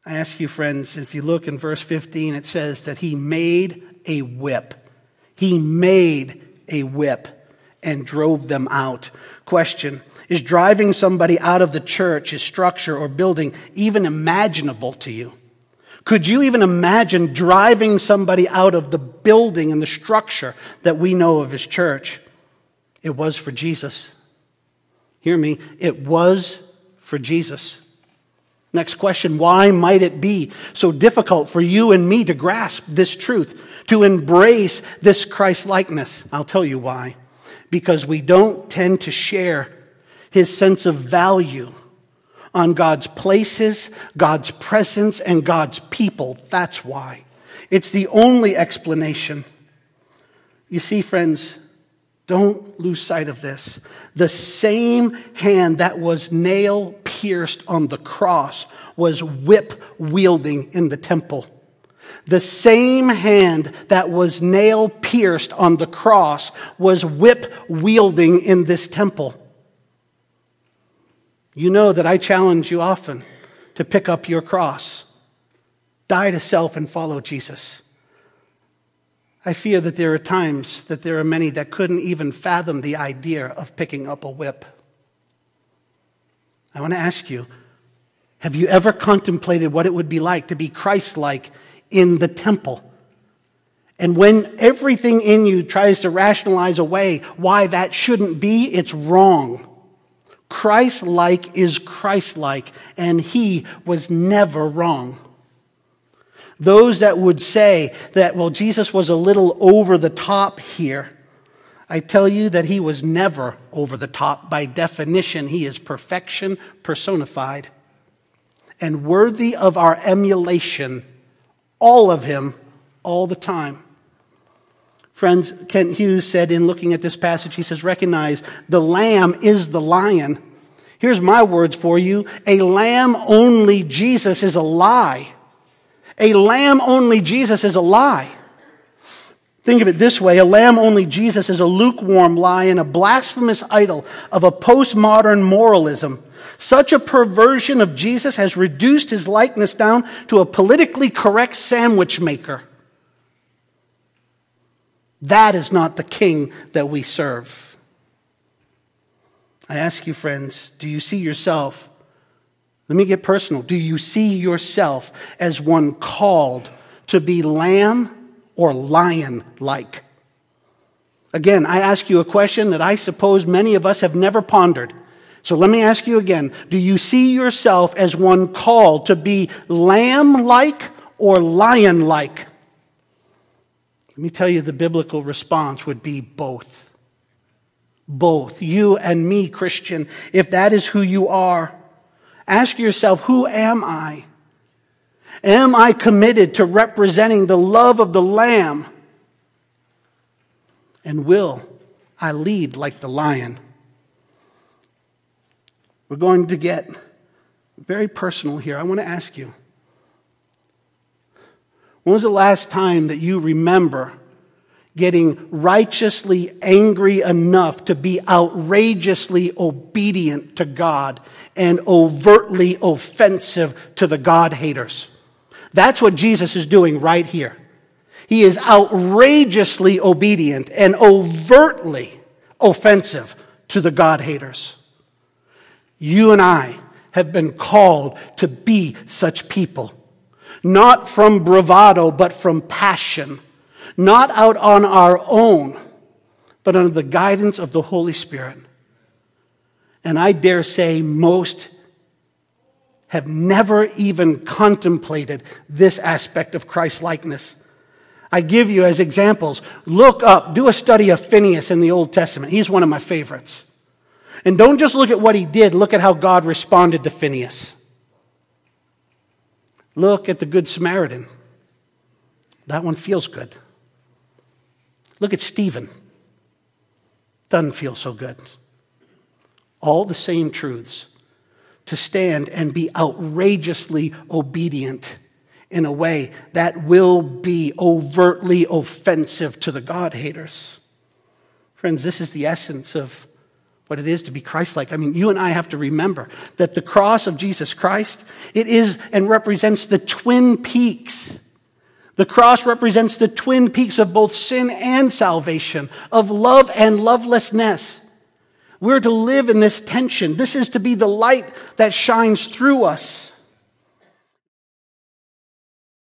I ask you, friends, if you look in verse 15, it says that he made a whip. He made a whip and drove them out. Question, is driving somebody out of the church, his structure or building, even imaginable to you? Could you even imagine driving somebody out of the building and the structure that we know of as church? It was for Jesus. Hear me, it was for Jesus. Next question, why might it be so difficult for you and me to grasp this truth, to embrace this Christ-likeness? I'll tell you why. Because we don't tend to share his sense of value on God's places, God's presence, and God's people. That's why. It's the only explanation. You see, friends, don't lose sight of this. The same hand that was nail-pierced on the cross was whip-wielding in the temple. The same hand that was nail-pierced on the cross was whip-wielding in this temple. You know that I challenge you often to pick up your cross, die to self, and follow Jesus. I fear that there are times that there are many that couldn't even fathom the idea of picking up a whip. I want to ask you, have you ever contemplated what it would be like to be Christ-like in the temple? And when everything in you tries to rationalize away why that shouldn't be, it's wrong. Christ-like is Christ-like, and he was never wrong. Those that would say that, well, Jesus was a little over the top here, I tell you that he was never over the top. By definition, he is perfection personified and worthy of our emulation, all of him, all the time. Friends, Kent Hughes said in looking at this passage, he says, recognize the lamb is the lion. Here's my words for you. A lamb-only Jesus is a lie. A lamb-only Jesus is a lie. Think of it this way. A lamb-only Jesus is a lukewarm lie and a blasphemous idol of a postmodern moralism. Such a perversion of Jesus has reduced his likeness down to a politically correct sandwich maker. That is not the king that we serve. I ask you, friends, do you see yourself? Let me get personal. Do you see yourself as one called to be lamb or lion-like? Again, I ask you a question that I suppose many of us have never pondered. So let me ask you again. Do you see yourself as one called to be lamb-like or lion-like? Let me tell you, the biblical response would be both. Both. You and me, Christian, if that is who you are. Ask yourself, who am I? Am I committed to representing the love of the Lamb? And will I lead like the lion? We're going to get very personal here. I want to ask you, when was the last time that you remember getting righteously angry enough to be outrageously obedient to God and overtly offensive to the God haters? That's what Jesus is doing right here. He is outrageously obedient and overtly offensive to the God haters. You and I have been called to be such people. Not from bravado, but from passion. Not out on our own, but under the guidance of the Holy Spirit. And I dare say most have never even contemplated this aspect of Christ-likeness. I give you as examples. Look up, do a study of Phineas in the Old Testament. He's one of my favorites. And don't just look at what he did, look at how God responded to Phineas. Look at the Good Samaritan. That one feels good. Look at Stephen. Doesn't feel so good. All the same truths. To stand and be outrageously obedient in a way that will be overtly offensive to the God haters. Friends, this is the essence of what it is to be Christ-like. I mean, you and I have to remember that the cross of Jesus Christ, it is and represents the twin peaks. The cross represents the twin peaks of both sin and salvation, of love and lovelessness. We're to live in this tension. This is to be the light that shines through us.